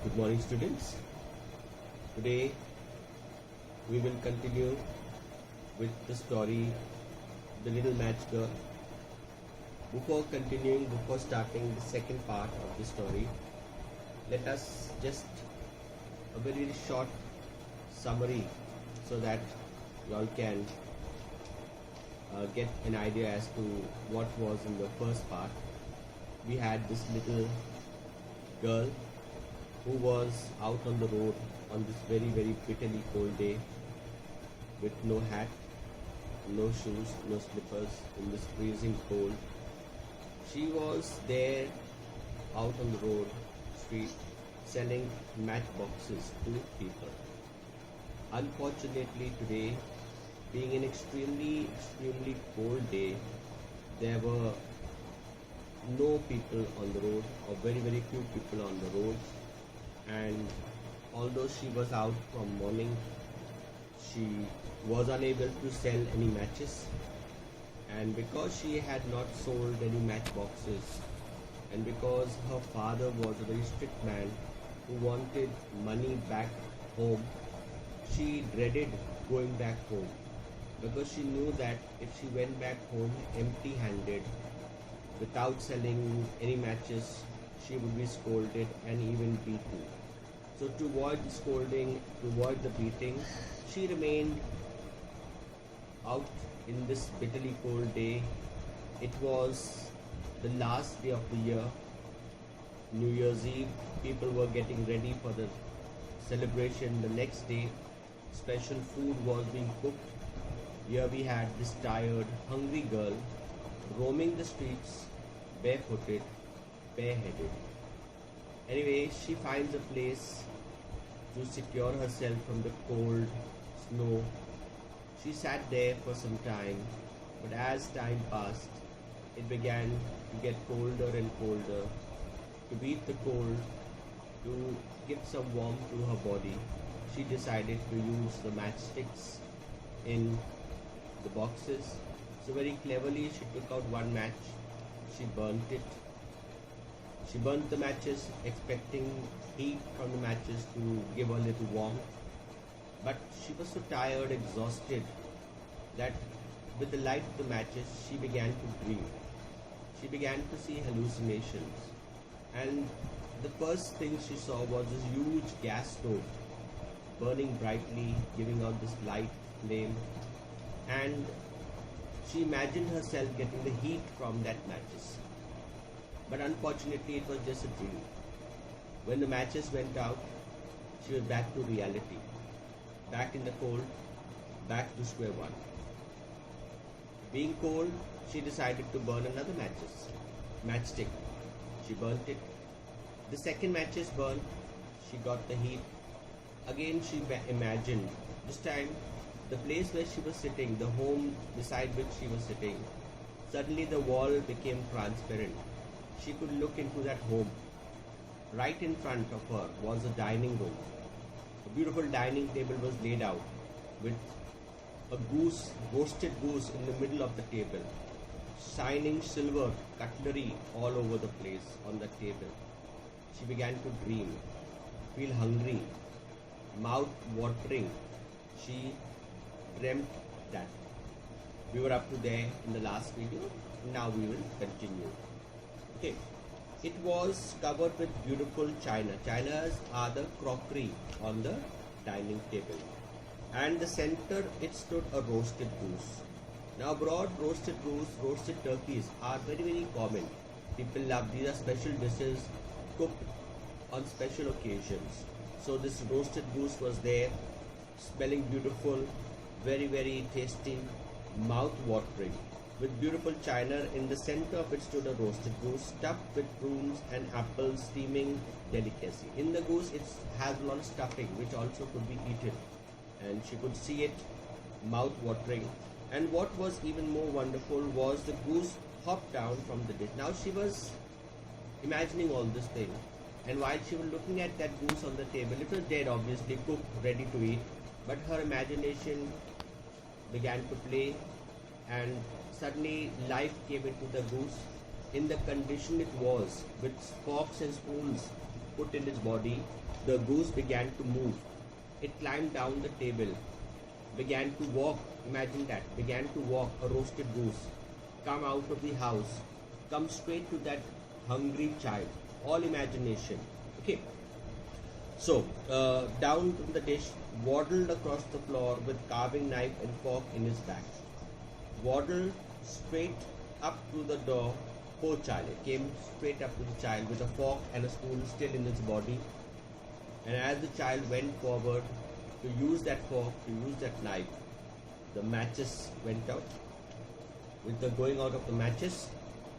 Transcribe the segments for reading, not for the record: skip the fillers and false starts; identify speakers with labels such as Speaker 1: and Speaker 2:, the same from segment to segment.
Speaker 1: Good morning, students. Today we will continue with the story The Little Match Girl. Before starting the second part of the story, let us just a very short summary so that you all can get an idea as to what was in the first part. We had this little girl who was out on the road on this very bitterly cold day with no hat, no shoes, no slippers in this freezing cold. She was there out on the road street selling matchboxes to people. Unfortunately today, being an extremely cold day, there were no people on the road, or very few people on the road. And although she was out from morning, she was unable to sell any matches, and because she had not sold any matchboxes, and because her father was a very strict man who wanted money back home, she dreaded going back home, because she knew that if she went back home empty handed without selling any matches, she would be scolded and even beaten. So to avoid the scolding, to avoid the beating, she remained out in this bitterly cold day. It was the last day of the year, New Year's Eve. People were getting ready for the celebration the next day. Special food was being cooked. Here we had this tired, hungry girl roaming the streets, barefooted, bareheaded. Anyway, she finds a place to secure herself from the cold snow. She sat there for some time, but as time passed, it began to get colder and colder. To beat the cold, to give some warmth to her body, she decided to use the matchsticks in the boxes. So very cleverly, she took out one match, she burnt it. She burnt the matches, expecting heat from the matches to give her a little warmth. But she was so tired, exhausted, that with the light of the matches, she began to dream. She began to see hallucinations. And the first thing she saw was this huge gas stove, burning brightly, giving out this light flame. And she imagined herself getting the heat from that matches. But unfortunately, it was just a dream. When the matches went out, she was back to reality. Back in the cold, back to square one. Being cold, she decided to burn another matchstick. She burnt it. The second matches burned. She got the heat. Again, she imagined. This time, the place where she was sitting, the home beside which she was sitting, suddenly the wall became transparent. She could look into that home. Right in front of her was a dining room. A beautiful dining table was laid out with a goose, roasted goose in the middle of the table. Shining silver cutlery all over the place on the table. She began to dream, feel hungry, mouth watering. She dreamt that. We were up to there in the last video. Now we will continue. Okay, it was covered with beautiful china. Chinas are the crockery on the dining table. And the center, it stood a roasted goose. Now abroad, roasted goose, roasted turkeys are very common. People love, these are special dishes cooked on special occasions. So this roasted goose was there, smelling beautiful, very tasty, mouth watering. With beautiful china, in the center of it stood a roasted goose stuffed with prunes and apples, steaming delicacy. In the goose, it has a lot of stuffing which also could be eaten, and she could see it, mouth watering. And what was even more wonderful was the goose hopped down from the dish. Now she was imagining all this thing, and while she was looking at that goose on the table, it was dead, obviously cooked, ready to eat, but her imagination began to play, and suddenly life came into the goose in the condition it was, with forks and spoons put in its body, the goose began to move. It climbed down the table, began to walk. Imagine that. Began to walk, a roasted goose. Come out of the house, come straight to that hungry child. All imagination. Okay. So, down from the dish, waddled across the floor with carving knife and fork in his back. Waddled straight up to the door. Poor child. It came straight up to the child with a fork and a spoon still in its body. And as the child went forward to use that fork, to use that knife, the matches went out. With the going out of the matches,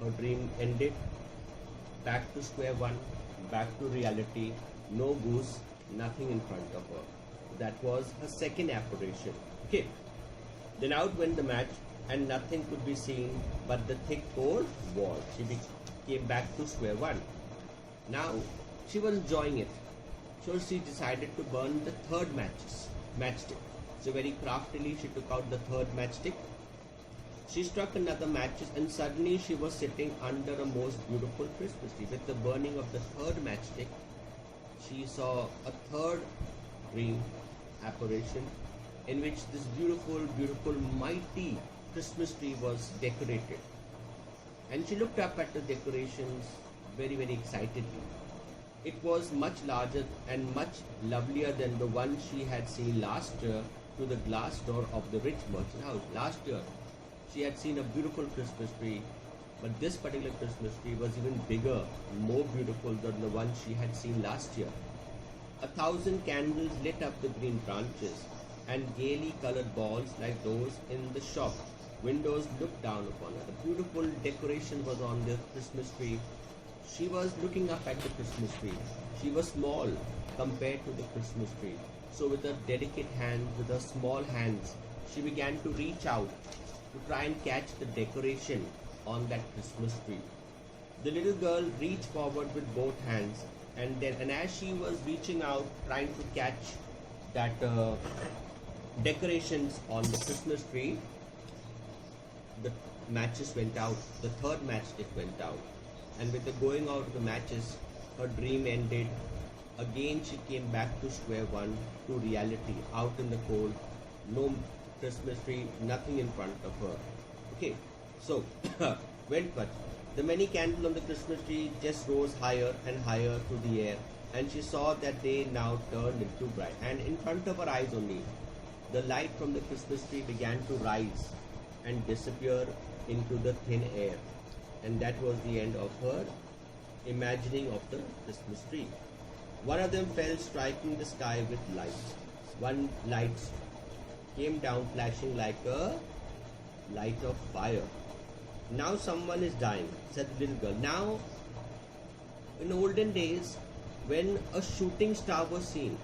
Speaker 1: her dream ended. Back to square one, back to reality. No goose, nothing in front of her. That was her second apparition. Okay. Then out went the match, and nothing could be seen but the thick cold wall. She came back to square one. Now she was enjoying it. So she decided to burn the third matchstick. So very craftily she took out the third matchstick. She struck another matches, and suddenly she was sitting under a most beautiful Christmas tree. With the burning of the third matchstick, she saw a third dream apparition in which this beautiful, mighty Christmas tree was decorated. And she looked up at the decorations very, very excitedly. It was much larger and much lovelier than the one she had seen last year through the glass door of the rich merchant house. Last year, she had seen a beautiful Christmas tree, but this particular Christmas tree was even bigger, more beautiful than the one she had seen last year. 1,000 candles lit up the green branches, and gaily colored balls like those in the shop windows looked down upon her. A beautiful decoration was on the Christmas tree. She was looking up at the Christmas tree. She was small compared to the Christmas tree. So with her delicate hands, with her small hands, she began to reach out to try and catch the decoration on that Christmas tree. The little girl reached forward with both hands, and as she was reaching out, trying to catch that decorations on the Christmas tree, the matches went out. The third matchstick went out, and with the going out of the matches, her dream ended. Again she came back to square one, to reality, out in the cold, no Christmas tree, nothing in front of her. Okay, so went but the many candles on the Christmas tree just rose higher and higher through the air, and she saw that they now turned into bright, and in front of her eyes only, the light from the Christmas tree began to rise and disappear into the thin air. And that was the end of her imagining of the Christmas tree. One of them fell, striking the sky with light. One light came down, flashing like a light of fire. Now someone is dying, said the little girl. Now, in olden days, when a shooting star was seen,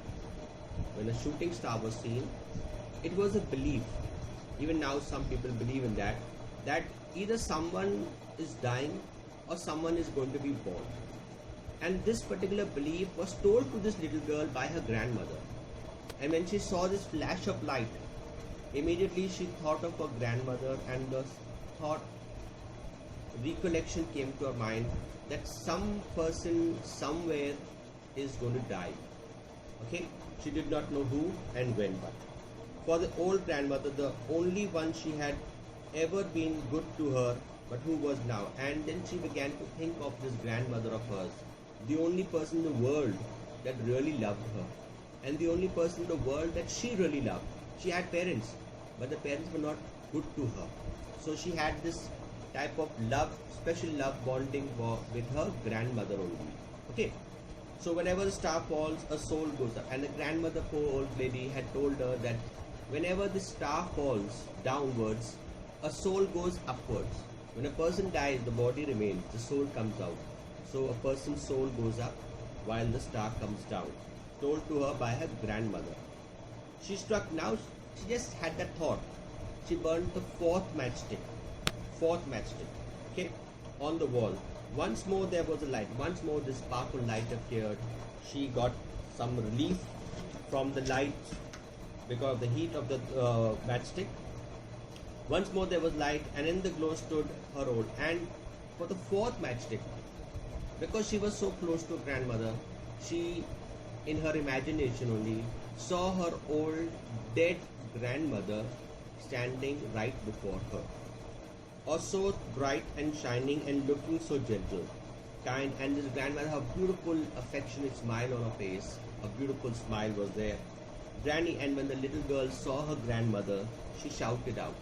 Speaker 1: it was a belief. Even now some people believe in that either someone is dying or someone is going to be born. And this particular belief was told to this little girl by her grandmother. And when she saw this flash of light, immediately she thought of her grandmother, and the recollection came to her mind that some person somewhere is going to die. Okay, she did not know who and when, but for the old grandmother, the only one she had ever been good to her, but who was now. And then she began to think of this grandmother of hers, the only person in the world that really loved her, and the only person in the world that she really loved. She had parents, but the parents were not good to her. So she had this type of love, special love bonding with her grandmother only. Okay. So whenever the star falls, a soul goes up. And the grandmother, poor old lady, had told her that whenever the star falls downwards, a soul goes upwards. When a person dies, the body remains, the soul comes out. So a person's soul goes up while the star comes down. Told to her by her grandmother. She struck, now she just had that thought. She burned the fourth matchstick, okay, on the wall. Once more there was a light. Once more this powerful light appeared. She got some relief from the light because of the heat of the matchstick. Once more there was light, and in the glow stood her old. And for the fourth matchstick, because she was so close to her grandmother, She, in her imagination only, saw her old dead grandmother standing right before her, or so bright and shining and looking so gentle, kind, and this grandmother, her beautiful, affectionate smile on her face, a beautiful smile was there. Granny, and when the little girl saw her grandmother, she shouted out.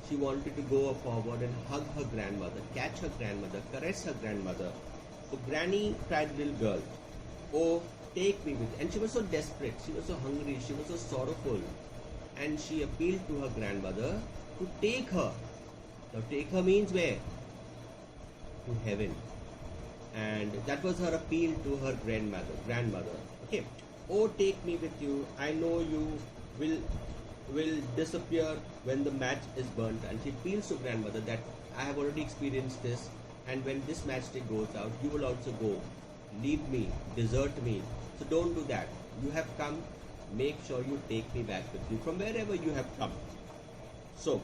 Speaker 1: She wanted to go forward and hug her grandmother, catch her grandmother, caress her grandmother. So Granny cried, little girl, oh, take me with you. And she was so desperate, she was so hungry, she was so sorrowful. And she appealed to her grandmother to take her. Now take her means where? To heaven. And that was her appeal to her grandmother. Okay. Oh, take me with you. I know you will disappear when the match is burnt. And she appeals to grandmother that I have already experienced this, and when this matchstick goes out, you will also go. Leave me, desert me. So don't do that. You have come, make sure you take me back with you from wherever you have come. So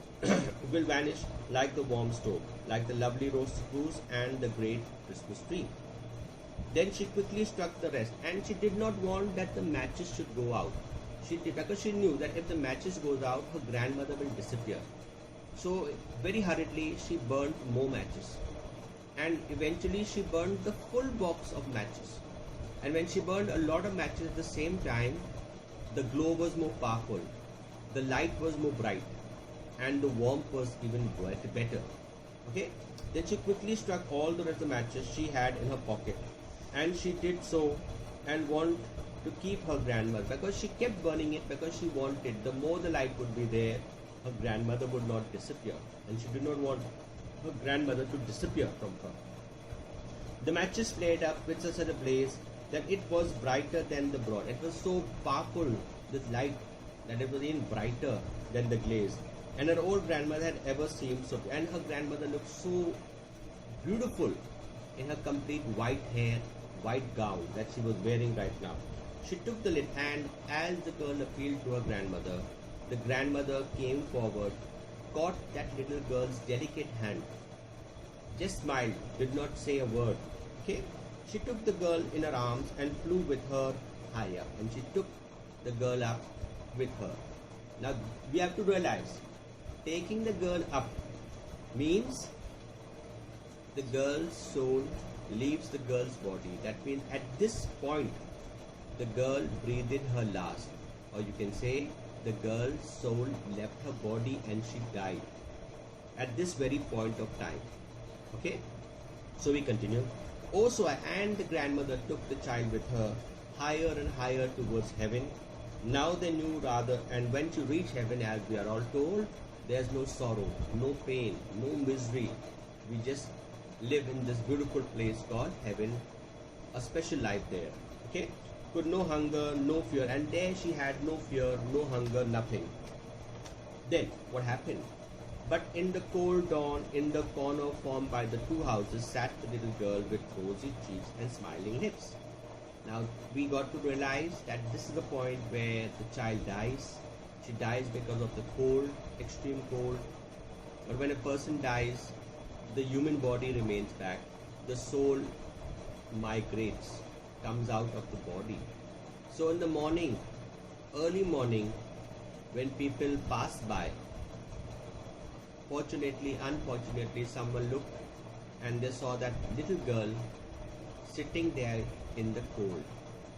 Speaker 1: will vanish like the warm stove, like the lovely roast goose and the great Christmas tree. Then she quickly struck the rest, and she did not want that the matches should go out. She did, because she knew that if the matches goes out, her grandmother will disappear. So very hurriedly she burnt more matches, and eventually she burned the full box of matches. And when she burned a lot of matches at the same time, the glow was more powerful, the light was more bright, and the warmth was even better. Okay. Then she quickly struck all the rest of the matches she had in her pocket, and she did so and wanted to keep her grandmother, because she kept burning it, because she wanted the more the light would be there, her grandmother would not disappear, and she did not want her grandmother to disappear from her. The matches flared up with such a blaze that it was brighter than the broad. It was so powerful, this light, that it was even brighter than the glaze. And her old grandmother had ever seemed so, and her grandmother looked so beautiful in her complete white hair, white gown that she was wearing right now. She took the lid, and as the girl appealed to her grandmother, the grandmother came forward, caught that little girl's delicate hand, just smiled, did not say a word. Okay? She took the girl in her arms and flew with her high up, and she took the girl up with her. Now we have to realize, taking the girl up means the girl's soul leaves the girl's body. That means at this point, the girl breathed her last, or you can say the girl's soul left her body and she died at this very point of time. Okay, so we continue. Also, and the grandmother took the child with her higher and higher towards heaven. Now they knew rather, and when to reach heaven, as we are all told, there's no sorrow, no pain, no misery. We just live in this beautiful place called heaven, a special life there. Okay, could no hunger, no fear, and there she had no fear, no hunger, nothing. Then what happened? But in the cold dawn, in the corner formed by the two houses, sat the little girl with rosy cheeks and smiling lips. Now we got to realize that this is the point where the child dies. She dies because of the cold, extreme cold. But when a person dies, the human body remains back. The soul migrates, comes out of the body. So in the morning, early morning, when people pass by, fortunately, unfortunately, someone looked and they saw that little girl sitting there in the cold.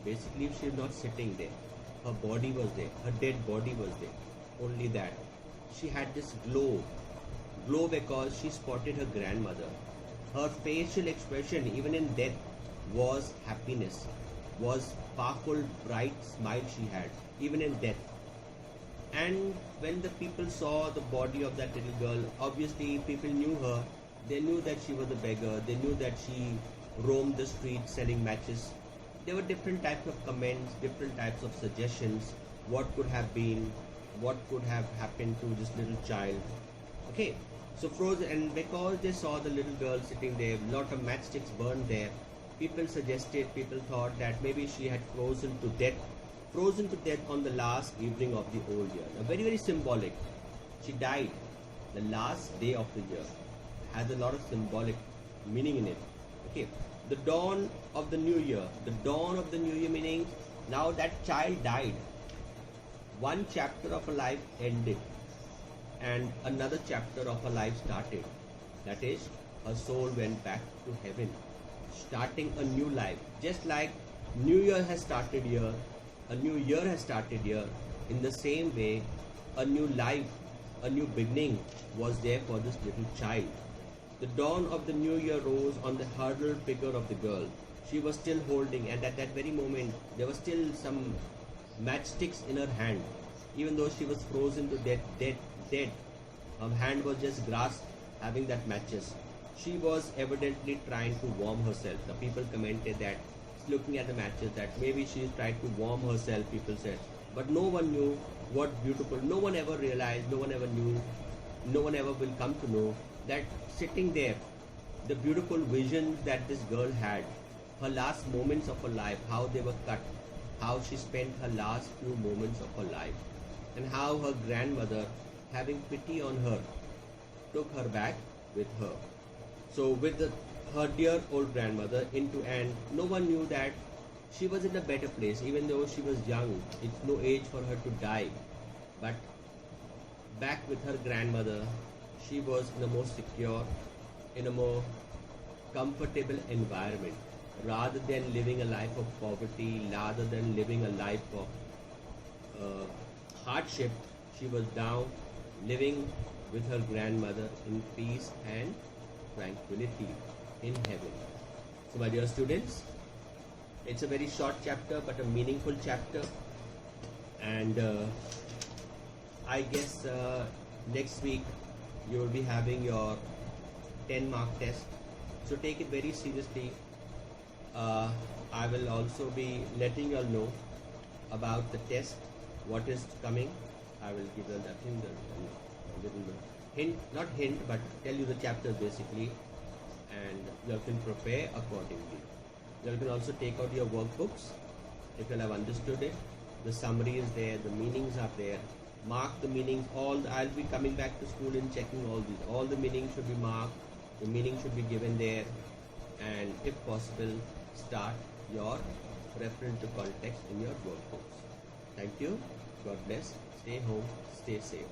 Speaker 1: Basically, she was not sitting there. Her body was there. Her dead body was there. Only that. She had this glow because she spotted her grandmother. Her facial expression, even in death, was happiness, was powerful, bright smile she had, even in death. And when the people saw the body of that little girl, obviously people knew her. They knew that she was a beggar. They knew that she roamed the streets selling matches. There were different types of comments, different types of suggestions, what could have been, what could have happened to this little child. Okay, so frozen, and because they saw the little girl sitting there, lot of matchsticks burned there, people thought that maybe she had frozen to death on the last evening of the old year. Now, very, very symbolic. She died the last day of the year. Has a lot of symbolic meaning in it. Okay. The dawn of the new year. The dawn of the new year meaning now that child died. One chapter of a life ended and another chapter of her life started. That is, her soul went back to heaven, starting a new life. Just like New Year has started here, a new year has started here. In the same way, a new life, a new beginning was there for this little child. The dawn of the new year rose on the huddled figure of the girl. She was still holding, and at that very moment, there was still some matchsticks in her hand. Even though she was frozen to dead, her hand was just grasped, having that matches. She was evidently trying to warm herself. The people commented that, looking at the matches, that maybe she tried to warm herself, people said. But no one knew what beautiful, no one ever realized, no one ever knew, no one ever will come to know that sitting there, the beautiful visions that this girl had, her last moments of her life, how they were cut, how she spent her last few moments of her life, and how her grandmother, having pity on her, took her back with her. So with her dear old grandmother and no one knew that she was in a better place, even though she was young. It's no age for her to die. But back with her grandmother, she was in a more secure, in a more comfortable environment, rather than living a life of poverty, rather than living a life of hardship. She was down, living with her grandmother in peace and tranquility in heaven. So my dear students, it's a very short chapter but a meaningful chapter, and I guess next week you will be having your 10-mark test, so take it very seriously. I will also be letting you all know about the test, what is coming. I will give you a little hint, not hint, but tell you the chapters basically, and you can prepare accordingly. You can also take out your workbooks if you have understood it. The summary is there, the meanings are there. Mark the meanings. I'll be coming back to school and checking all these. All the meanings should be marked. The meaning should be given there, and if possible, start your reference to context in your workbooks. Thank you. God bless. Stay home. Stay safe.